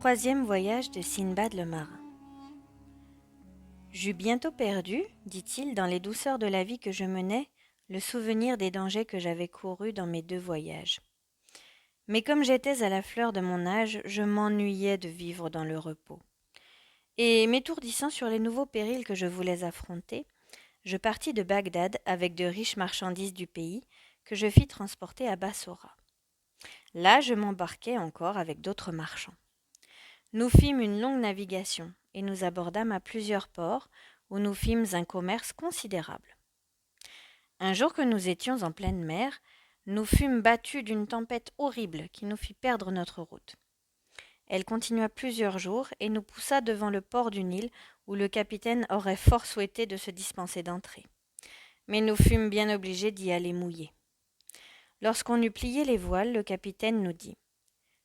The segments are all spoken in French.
Troisième voyage de Sinbad le marin. J'eus bientôt perdu, dit-il, dans les douceurs de la vie que je menais, le souvenir des dangers que j'avais courus dans mes 2 voyages. Mais comme j'étais à la fleur de mon âge, je m'ennuyais de vivre dans le repos. Et m'étourdissant sur les nouveaux périls que je voulais affronter, je partis de Bagdad avec de riches marchandises du pays que je fis transporter à Bassora. Là, je m'embarquai encore avec d'autres marchands. Nous fîmes une longue navigation et nous abordâmes à plusieurs ports où nous fîmes un commerce considérable. Un jour que nous étions en pleine mer, nous fûmes battus d'une tempête horrible qui nous fit perdre notre route. Elle continua plusieurs jours et nous poussa devant le port d'une île où le capitaine aurait fort souhaité de se dispenser d'entrer. Mais nous fûmes bien obligés d'y aller mouillés. Lorsqu'on eut plié les voiles, le capitaine nous dit: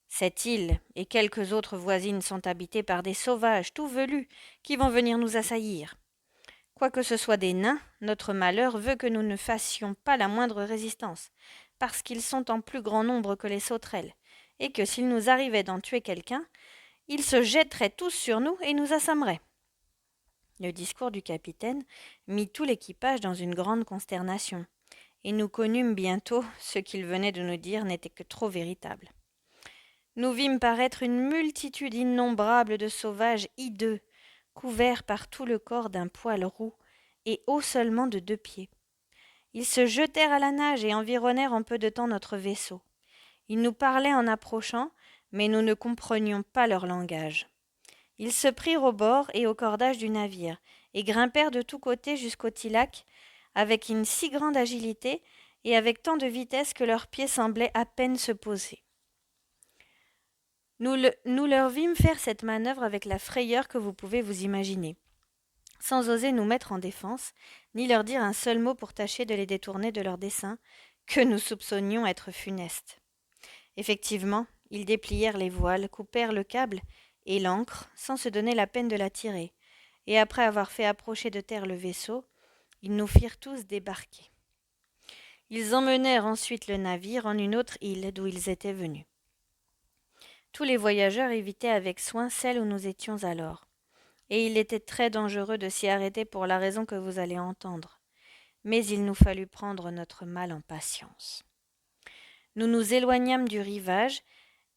cette île et quelques autres voisines sont habitées par des sauvages tout velus qui vont venir nous assaillir. Quoique ce soit des nains, notre malheur veut que nous ne fassions pas la moindre résistance, parce qu'ils sont en plus grand nombre que les sauterelles, et que s'il nous arrivait d'en tuer quelqu'un, ils se jetteraient tous sur nous et nous assommeraient. Le discours du capitaine mit tout l'équipage dans une grande consternation, et nous connûmes bientôt ce qu'il venait de nous dire n'était que trop véritable. Nous vîmes paraître une multitude innombrable de sauvages hideux, couverts par tout le corps d'un poil roux et hauts seulement de 2 pieds. Ils se jetèrent à la nage et environnèrent en peu de temps notre vaisseau. Ils nous parlaient en approchant, mais nous ne comprenions pas leur langage. Ils se prirent au bord et au cordage du navire, et grimpèrent de tous côtés jusqu'au tillac, avec une si grande agilité et avec tant de vitesse que leurs pieds semblaient à peine se poser. Nous leur vîmes faire cette manœuvre avec la frayeur que vous pouvez vous imaginer, sans oser nous mettre en défense, ni leur dire un seul mot pour tâcher de les détourner de leur dessein, que nous soupçonnions être funeste. Effectivement, ils déplièrent les voiles, coupèrent le câble et l'ancre, sans se donner la peine de la tirer, et après avoir fait approcher de terre le vaisseau, ils nous firent tous débarquer. Ils emmenèrent ensuite le navire en une autre île d'où ils étaient venus. Tous les voyageurs évitaient avec soin celle où nous étions alors, et il était très dangereux de s'y arrêter pour la raison que vous allez entendre. Mais il nous fallut prendre notre mal en patience. Nous nous éloignâmes du rivage,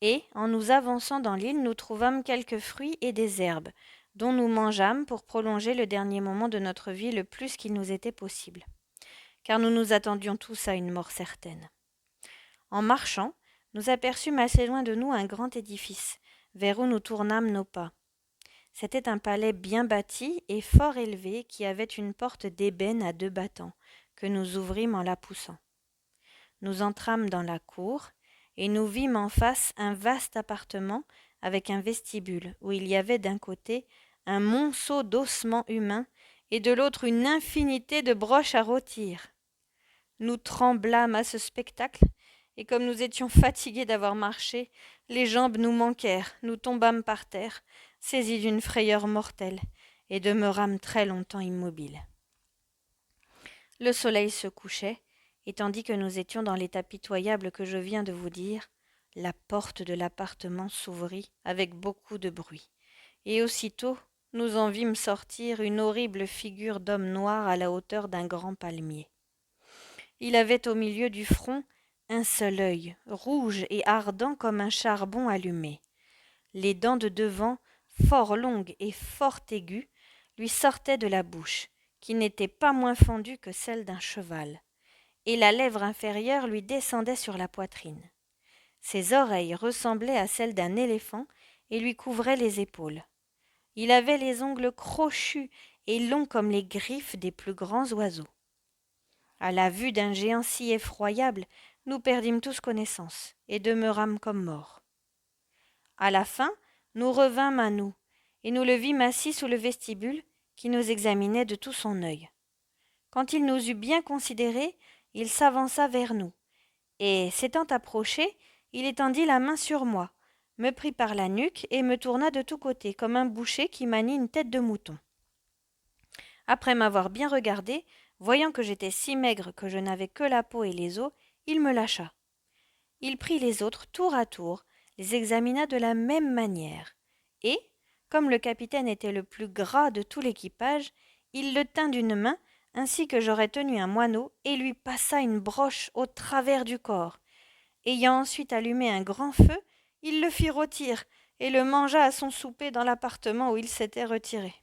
et, en nous avançant dans l'île, nous trouvâmes quelques fruits et des herbes, dont nous mangeâmes pour prolonger le dernier moment de notre vie le plus qu'il nous était possible, car nous nous attendions tous à une mort certaine. En marchant, nous aperçûmes assez loin de nous un grand édifice, vers où nous tournâmes nos pas. C'était un palais bien bâti et fort élevé qui avait une porte d'ébène à 2 battants, que nous ouvrîmes en la poussant. Nous entrâmes dans la cour, et nous vîmes en face un vaste appartement avec un vestibule, où il y avait d'un côté un monceau d'ossements humains, et de l'autre une infinité de broches à rôtir. Nous tremblâmes à ce spectacle, et comme nous étions fatigués d'avoir marché, les jambes nous manquèrent, nous tombâmes par terre, saisis d'une frayeur mortelle, et demeurâmes très longtemps immobiles. Le soleil se couchait, et tandis que nous étions dans l'état pitoyable que je viens de vous dire, la porte de l'appartement s'ouvrit avec beaucoup de bruit, et aussitôt nous en vîmes sortir une horrible figure d'homme noir à la hauteur d'un grand palmier. Il avait au milieu du front un seul œil, rouge et ardent comme un charbon allumé. Les dents de devant, fort longues et fort aiguës, lui sortaient de la bouche, qui n'était pas moins fendue que celle d'un cheval, et la lèvre inférieure lui descendait sur la poitrine. Ses oreilles ressemblaient à celles d'un éléphant et lui couvraient les épaules. Il avait les ongles crochus et longs comme les griffes des plus grands oiseaux. À la vue d'un géant si effroyable, nous perdîmes tous connaissance et demeurâmes comme morts. À la fin, nous revînmes à nous, et nous le vîmes assis sous le vestibule, qui nous examinait de tout son œil. Quand il nous eut bien considérés, il s'avança vers nous, et, s'étant approché, il étendit la main sur moi, me prit par la nuque et me tourna de tous côtés, comme un boucher qui manie une tête de mouton. Après m'avoir bien regardé, voyant que j'étais si maigre que je n'avais que la peau et les os, il me lâcha. Il prit les autres tour à tour, les examina de la même manière, Et, comme le capitaine était le plus gras de tout l'équipage, il le tint d'une main, ainsi que j'aurais tenu un moineau, et lui passa une broche au travers du corps. Ayant ensuite allumé un grand feu, il le fit rôtir, et le mangea à son souper dans l'appartement où il s'était retiré.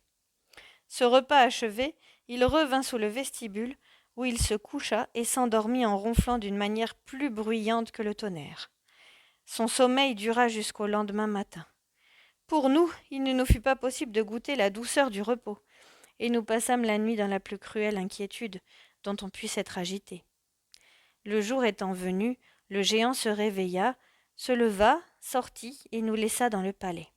Ce repas achevé, il revint sous le vestibule, où il se coucha et s'endormit en ronflant d'une manière plus bruyante que le tonnerre. Son sommeil dura jusqu'au lendemain matin. Pour nous, il ne nous fut pas possible de goûter la douceur du repos, et nous passâmes la nuit dans la plus cruelle inquiétude dont on puisse être agité. Le jour étant venu, le géant se réveilla, se leva, sortit et nous laissa dans le palais.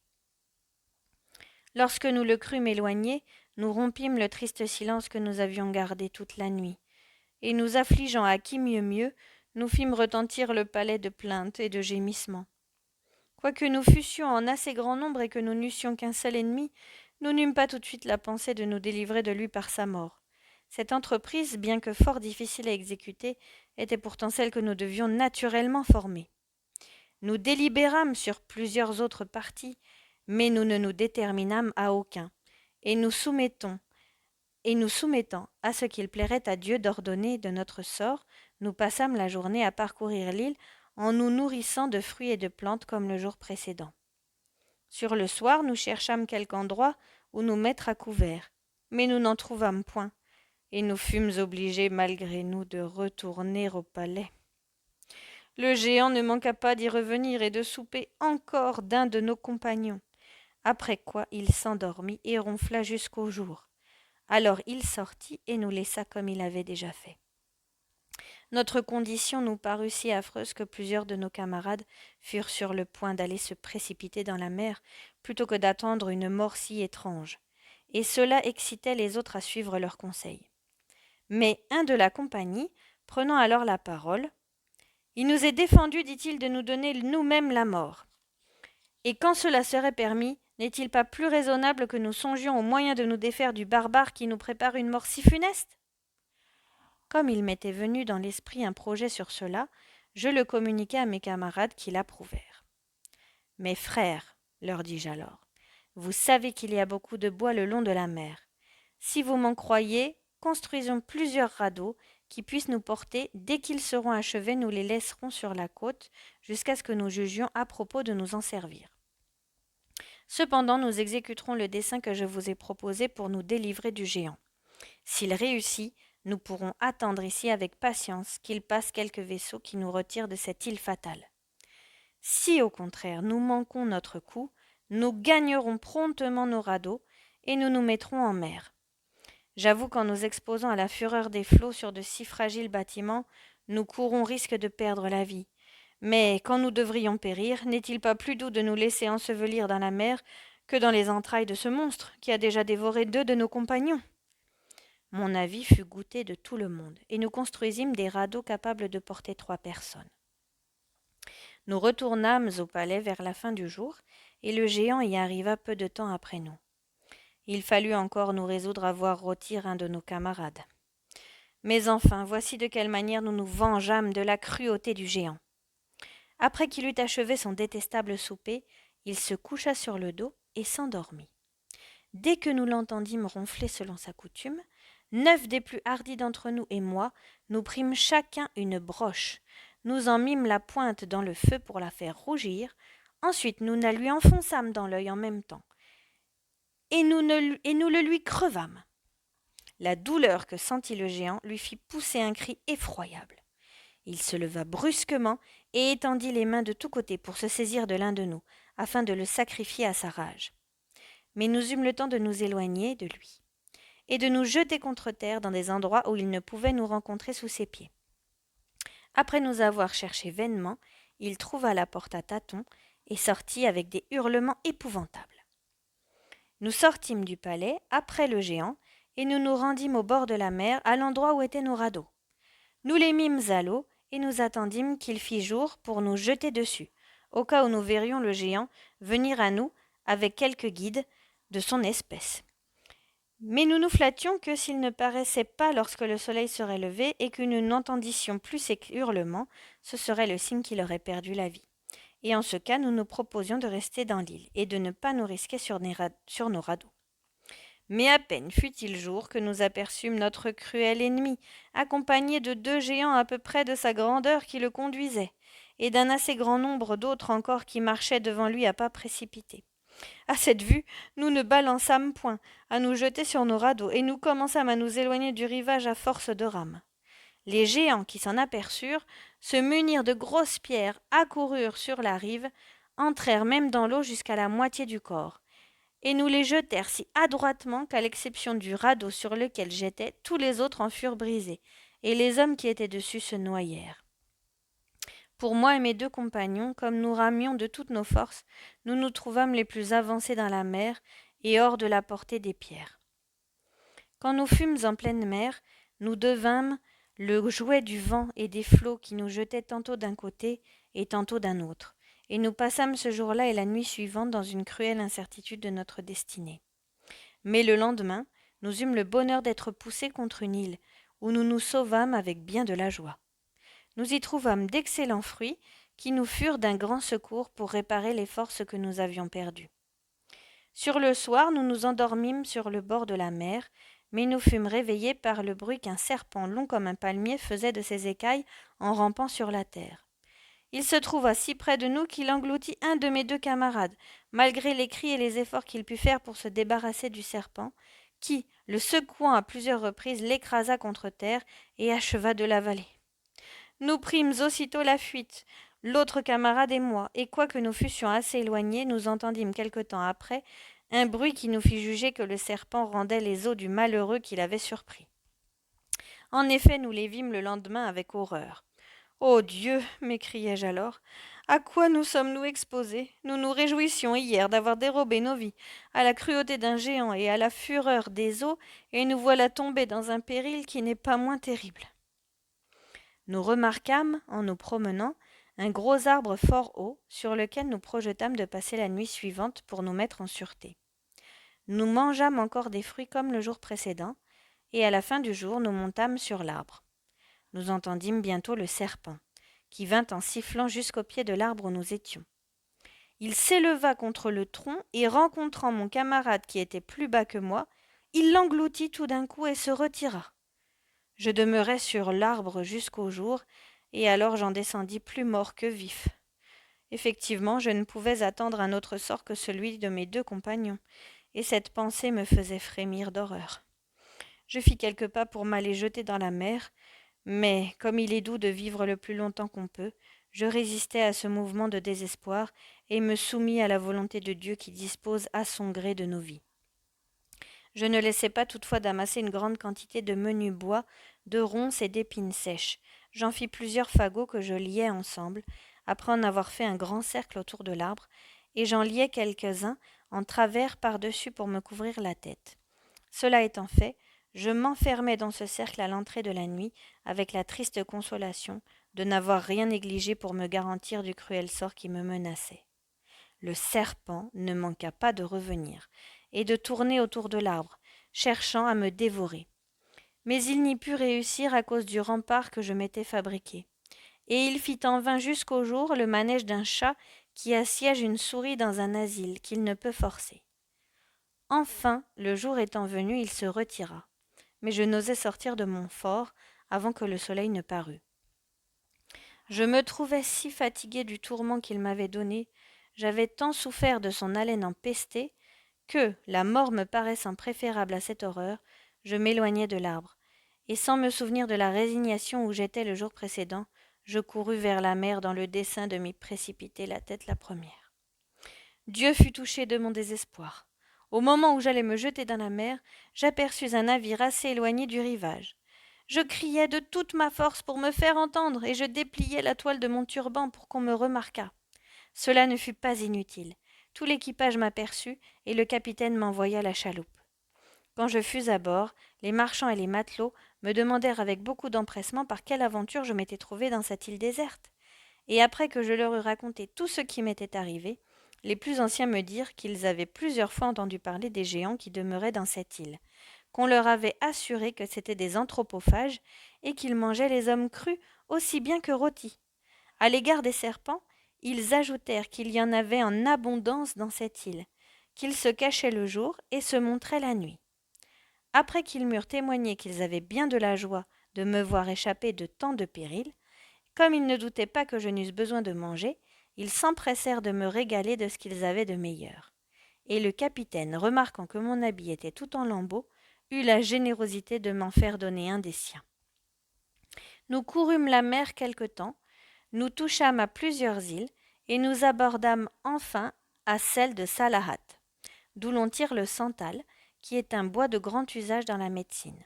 Lorsque nous le crûmes éloigné, nous rompîmes le triste silence que nous avions gardé toute la nuit, et nous affligeant à qui mieux, nous fîmes retentir le palais de plaintes et de gémissements. Quoique nous fussions en assez grand nombre et que nous n'eussions qu'un seul ennemi, nous n'eûmes pas tout de suite la pensée de nous délivrer de lui par sa mort. Cette entreprise, bien que fort difficile à exécuter, était pourtant celle que nous devions naturellement former. Nous délibérâmes sur plusieurs autres partis, mais nous ne nous déterminâmes à aucun, et nous soumettant à ce qu'il plairait à Dieu d'ordonner de notre sort, nous passâmes la journée à parcourir l'île en nous nourrissant de fruits et de plantes comme le jour précédent. Sur le soir, nous cherchâmes quelque endroit où nous mettre à couvert, mais nous n'en trouvâmes point, et nous fûmes obligés malgré nous de retourner au palais. Le géant ne manqua pas d'y revenir et de souper encore d'un de nos compagnons, après quoi il s'endormit et ronfla jusqu'au jour. Alors il sortit et nous laissa comme il avait déjà fait. Notre condition nous parut si affreuse que plusieurs de nos camarades furent sur le point d'aller se précipiter dans la mer plutôt que d'attendre une mort si étrange, et cela excitait les autres à suivre leurs conseils. Mais un de la compagnie, prenant alors la parole, « Il nous est défendu, dit-il, de nous donner nous-mêmes la mort. Et quand cela serait permis, n'est-il pas plus raisonnable que nous songions au moyen de nous défaire du barbare qui nous prépare une mort si funeste ?» Comme il m'était venu dans l'esprit un projet sur cela, je le communiquai à mes camarades qui l'approuvèrent. « Mes frères, leur dis-je alors, vous savez qu'il y a beaucoup de bois le long de la mer. Si vous m'en croyez, construisons plusieurs radeaux qui puissent nous porter. Dès qu'ils seront achevés, nous les laisserons sur la côte jusqu'à ce que nous jugions à propos de nous en servir. Cependant, nous exécuterons le dessein que je vous ai proposé pour nous délivrer du géant. S'il réussit, nous pourrons attendre ici avec patience qu'il passe quelques vaisseaux qui nous retirent de cette île fatale. Si, au contraire, nous manquons notre coup, nous gagnerons promptement nos radeaux et nous nous mettrons en mer. J'avoue qu'en nous exposant à la fureur des flots sur de si fragiles bâtiments, nous courons risque de perdre la vie. Mais quand nous devrions périr, n'est-il pas plus doux de nous laisser ensevelir dans la mer que dans les entrailles de ce monstre qui a déjà dévoré 2 de nos compagnons ? Mon avis fut goûté de tout le monde, et nous construisîmes des radeaux capables de porter 3 personnes. Nous retournâmes au palais vers la fin du jour, et le géant y arriva peu de temps après nous. Il fallut encore nous résoudre à voir rôtir un de nos camarades. Mais enfin, voici de quelle manière nous nous vengeâmes de la cruauté du géant. Après qu'il eut achevé son détestable souper, il se coucha sur le dos et s'endormit. Dès que nous l'entendîmes ronfler selon sa coutume, 9 des plus hardis d'entre nous et moi, nous prîmes chacun une broche. Nous en mîmes la pointe dans le feu pour la faire rougir. Ensuite, nous la lui enfonçâmes dans l'œil en même temps. Et nous le lui crevâmes. La douleur que sentit le géant lui fit pousser un cri effroyable. Il se leva brusquement et étendit les mains de tous côtés pour se saisir de l'un de nous, afin de le sacrifier à sa rage. Mais nous eûmes le temps de nous éloigner de lui et de nous jeter contre terre dans des endroits où il ne pouvait nous rencontrer sous ses pieds. Après nous avoir cherchés vainement, il trouva la porte à tâtons et sortit avec des hurlements épouvantables. Nous sortîmes du palais, après le géant, et nous nous rendîmes au bord de la mer, à l'endroit où étaient nos radeaux. Nous les mîmes à l'eau, et nous attendîmes qu'il fît jour pour nous jeter dessus, au cas où nous verrions le géant venir à nous avec quelques guides de son espèce. Mais nous nous flattions que s'il ne paraissait pas lorsque le soleil serait levé et que nous n'entendissions plus ses hurlements, ce serait le signe qu'il aurait perdu la vie. et en ce cas nous nous proposions de rester dans l'île et de ne pas nous risquer sur nos radeaux. Mais à peine fut-il jour que nous aperçûmes notre cruel ennemi, accompagné de 2 géants à peu près de sa grandeur qui le conduisaient, et d'un assez grand nombre d'autres encore qui marchaient devant lui à pas précipités. À cette vue, nous ne balançâmes point à nous jeter sur nos radeaux, et nous commençâmes à nous éloigner du rivage à force de rames. Les géants qui s'en aperçurent se munirent de grosses pierres, accoururent sur la rive, entrèrent même dans l'eau jusqu'à la moitié du corps, et nous les jetèrent si adroitement qu'à l'exception du radeau sur lequel j'étais, tous les autres en furent brisés, et les hommes qui étaient dessus se noyèrent. Pour moi et mes 2 compagnons, comme nous ramions de toutes nos forces, nous nous trouvâmes les plus avancés dans la mer et hors de la portée des pierres. Quand nous fûmes en pleine mer, nous devînmes le jouet du vent et des flots qui nous jetaient tantôt d'un côté et tantôt d'un autre, et nous passâmes ce jour-là et la nuit suivante dans une cruelle incertitude de notre destinée. Mais le lendemain, nous eûmes le bonheur d'être poussés contre une île, où nous nous sauvâmes avec bien de la joie. Nous y trouvâmes d'excellents fruits, qui nous furent d'un grand secours pour réparer les forces que nous avions perdues. Sur le soir, nous nous endormîmes sur le bord de la mer, mais nous fûmes réveillés par le bruit qu'un serpent long comme un palmier faisait de ses écailles en rampant sur la terre. Il se trouva si près de nous qu'il engloutit un de mes 2 camarades, malgré les cris et les efforts qu'il put faire pour se débarrasser du serpent, qui, le secouant à plusieurs reprises, l'écrasa contre terre et acheva de l'avaler. Nous prîmes aussitôt la fuite, l'autre camarade et moi, et quoique nous fussions assez éloignés, nous entendîmes quelque temps après un bruit qui nous fit juger que le serpent rendait les os du malheureux qu'il avait surpris. En effet, nous les vîmes le lendemain avec horreur. « Ô Dieu !» m'écriai-je alors, « à quoi nous sommes-nous exposés? Nous nous réjouissions hier d'avoir dérobé nos vies à la cruauté d'un géant et à la fureur des eaux, et nous voilà tombés dans un péril qui n'est pas moins terrible. » Nous remarquâmes, en nous promenant, un gros arbre fort haut, sur lequel nous projetâmes de passer la nuit suivante pour nous mettre en sûreté. Nous mangeâmes encore des fruits comme le jour précédent, et à la fin du jour nous montâmes sur l'arbre. Nous entendîmes bientôt le serpent, qui vint en sifflant jusqu'au pied de l'arbre où nous étions. Il s'éleva contre le tronc, et rencontrant mon camarade qui était plus bas que moi, il l'engloutit tout d'un coup et se retira. Je demeurai sur l'arbre jusqu'au jour, et alors j'en descendis plus mort que vif. Effectivement, je ne pouvais attendre un autre sort que celui de mes 2 compagnons, et cette pensée me faisait frémir d'horreur. Je fis quelques pas pour m'aller jeter dans la mer, mais, comme il est doux de vivre le plus longtemps qu'on peut, je résistai à ce mouvement de désespoir et me soumis à la volonté de Dieu qui dispose à son gré de nos vies. Je ne laissai pas toutefois d'amasser une grande quantité de menu bois, de ronces et d'épines sèches. J'en fis plusieurs fagots que je liai ensemble, après en avoir fait un grand cercle autour de l'arbre, et j'en liai quelques-uns en travers par-dessus pour me couvrir la tête. Cela étant fait, je m'enfermai dans ce cercle à l'entrée de la nuit, avec la triste consolation de n'avoir rien négligé pour me garantir du cruel sort qui me menaçait. Le serpent ne manqua pas de revenir, et de tourner autour de l'arbre, cherchant à me dévorer. Mais il n'y put réussir à cause du rempart que je m'étais fabriqué. Et il fit en vain jusqu'au jour le manège d'un chat qui assiège une souris dans un asile qu'il ne peut forcer. Enfin, le jour étant venu, il se retira, mais je n'osais sortir de mon fort avant que le soleil ne parût. Je me trouvais si fatigué du tourment qu'il m'avait donné, j'avais tant souffert de son haleine empestée, que, la mort me paraissant préférable à cette horreur, je m'éloignai de l'arbre, et sans me souvenir de la résignation où j'étais le jour précédent, je courus vers la mer dans le dessein de m'y précipiter la tête la première. Dieu fut touché de mon désespoir. Au moment où j'allais me jeter dans la mer, j'aperçus un navire assez éloigné du rivage. Je criai de toute ma force pour me faire entendre, et je dépliai la toile de mon turban pour qu'on me remarquât. Cela ne fut pas inutile. Tout l'équipage m'aperçut, et le capitaine m'envoya la chaloupe. Quand je fus à bord, les marchands et les matelots me demandèrent avec beaucoup d'empressement par quelle aventure je m'étais trouvé dans cette île déserte. Et après que je leur eus raconté tout ce qui m'était arrivé, les plus anciens me dirent qu'ils avaient plusieurs fois entendu parler des géants qui demeuraient dans cette île, qu'on leur avait assuré que c'étaient des anthropophages et qu'ils mangeaient les hommes crus aussi bien que rôtis. À l'égard des serpents, Ils ajoutèrent qu'il y en avait en abondance dans cette île, qu'ils se cachaient le jour et se montraient la nuit. Après qu'ils m'eurent témoigné qu'ils avaient bien de la joie de me voir échapper de tant de périls, comme ils ne doutaient pas que je n'eusse besoin de manger, ils s'empressèrent de me régaler de ce qu'ils avaient de meilleur. Et le capitaine, remarquant que mon habit était tout en lambeaux, eut la générosité de m'en faire donner un des siens. Nous courûmes la mer quelque temps, nous touchâmes à plusieurs îles, et nous abordâmes enfin à celle de Salahat, d'où l'on tire le santal, qui est un bois de grand usage dans la médecine.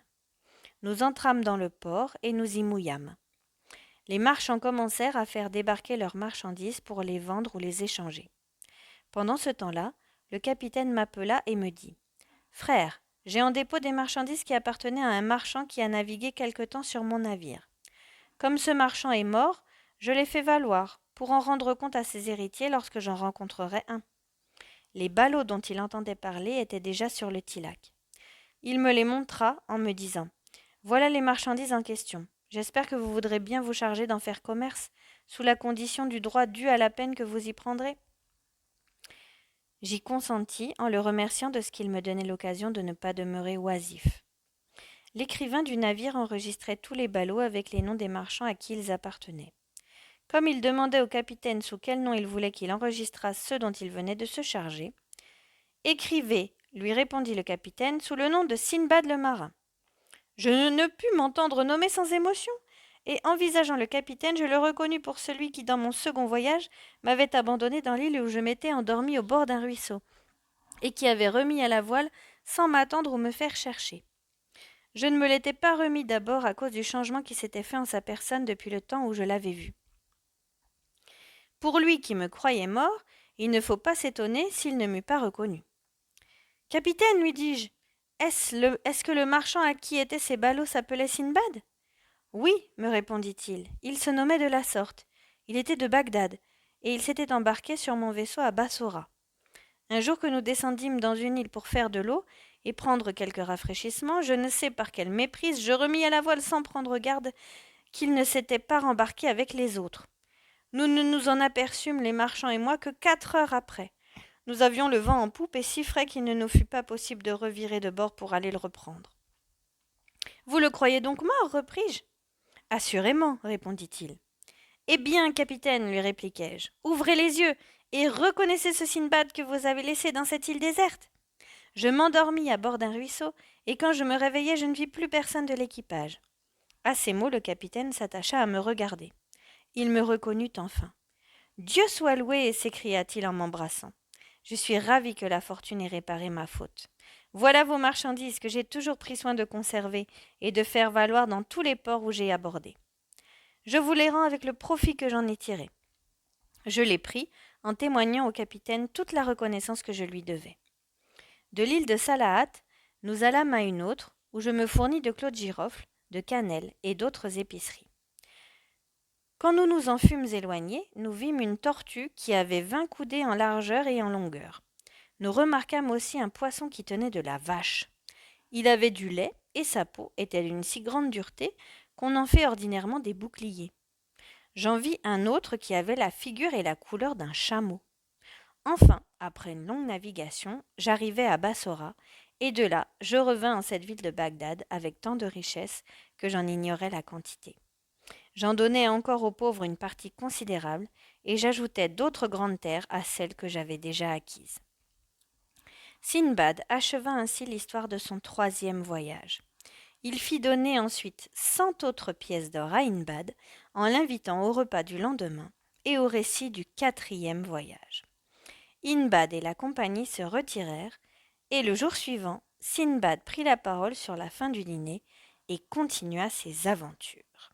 Nous entrâmes dans le port et nous y mouillâmes. Les marchands commencèrent à faire débarquer leurs marchandises pour les vendre ou les échanger. Pendant ce temps-là, le capitaine m'appela et me dit « Frère, j'ai en dépôt des marchandises qui appartenaient à un marchand qui a navigué quelque temps sur mon navire. Comme ce marchand est mort, je les fais valoir pour en rendre compte à ses héritiers lorsque j'en rencontrerai un. » Les ballots dont il entendait parler étaient déjà sur le tillac. Il me les montra en me disant « Voilà les marchandises en question. J'espère que vous voudrez bien vous charger d'en faire commerce, sous la condition du droit dû à la peine que vous y prendrez. » J'y consentis en le remerciant de ce qu'il me donnait l'occasion de ne pas demeurer oisif. L'écrivain du navire enregistrait tous les ballots avec les noms des marchands à qui ils appartenaient. Comme il demandait au capitaine sous quel nom il voulait qu'il enregistrât ceux dont il venait de se charger, « Écrivez, lui répondit le capitaine, sous le nom de Sinbad le marin. » Je ne pus m'entendre nommer sans émotion, et envisageant le capitaine, je le reconnus pour celui qui, dans mon second voyage, m'avait abandonné dans l'île où je m'étais endormi au bord d'un ruisseau, et qui avait remis à la voile sans m'attendre ou me faire chercher. Je ne me l'étais pas remis d'abord à cause du changement qui s'était fait en sa personne depuis le temps où je l'avais vu. Pour lui qui me croyait mort, il ne faut pas s'étonner s'il ne m'eût pas reconnu. « Capitaine, lui dis-je, est-ce que le marchand à qui étaient ces ballots s'appelait Sinbad ?»« Oui, me répondit-il, il se nommait de la sorte. Il était de Bagdad, et il s'était embarqué sur mon vaisseau à Bassora. Un jour que nous descendîmes dans une île pour faire de l'eau et prendre quelques rafraîchissements, je ne sais par quelle méprise, je remis à la voile sans prendre garde qu'il ne s'était pas rembarqué avec les autres. Nous ne nous en aperçûmes, les marchands et moi, que 4 heures après. Nous avions le vent en poupe et si frais qu'il ne nous fut pas possible de revirer de bord pour aller le reprendre. « Vous le croyez donc mort, repris-je. »« Assurément, répondit-il. »« Eh bien, capitaine, lui répliquai-je, ouvrez les yeux et reconnaissez ce Sinbad que vous avez laissé dans cette île déserte. » Je m'endormis à bord d'un ruisseau, et quand je me réveillai, je ne vis plus personne de l'équipage. À ces mots, le capitaine s'attacha à me regarder. Il me reconnut enfin. « Dieu soit loué !» s'écria-t-il en m'embrassant. « Je suis ravi que la fortune ait réparé ma faute. Voilà vos marchandises que j'ai toujours pris soin de conserver et de faire valoir dans tous les ports où j'ai abordé. Je vous les rends avec le profit que j'en ai tiré. » Je les pris, en témoignant au capitaine toute la reconnaissance que je lui devais. De l'île de Salahat, nous allâmes à une autre, où je me fournis de clous de girofle, de cannelle et d'autres épiceries. Quand nous nous en fûmes éloignés, nous vîmes une tortue qui avait 20 coudées en largeur et en longueur. Nous remarquâmes aussi un poisson qui tenait de la vache. Il avait du lait et sa peau était d'une si grande dureté qu'on en fait ordinairement des boucliers. J'en vis un autre qui avait la figure et la couleur d'un chameau. Enfin, après une longue navigation, j'arrivai à Bassora, et de là, je revins en cette ville de Bagdad avec tant de richesses que j'en ignorais la quantité. J'en donnai encore aux pauvres une partie considérable, et j'ajoutai d'autres grandes terres à celles que j'avais déjà acquises. Sinbad acheva ainsi l'histoire de son 3e voyage. Il fit donner ensuite 100 autres pièces d'or à Hindbad en l'invitant au repas du lendemain et au récit du 4e voyage. Hindbad et la compagnie se retirèrent, et le jour suivant, Sinbad prit la parole sur la fin du dîner et continua ses aventures.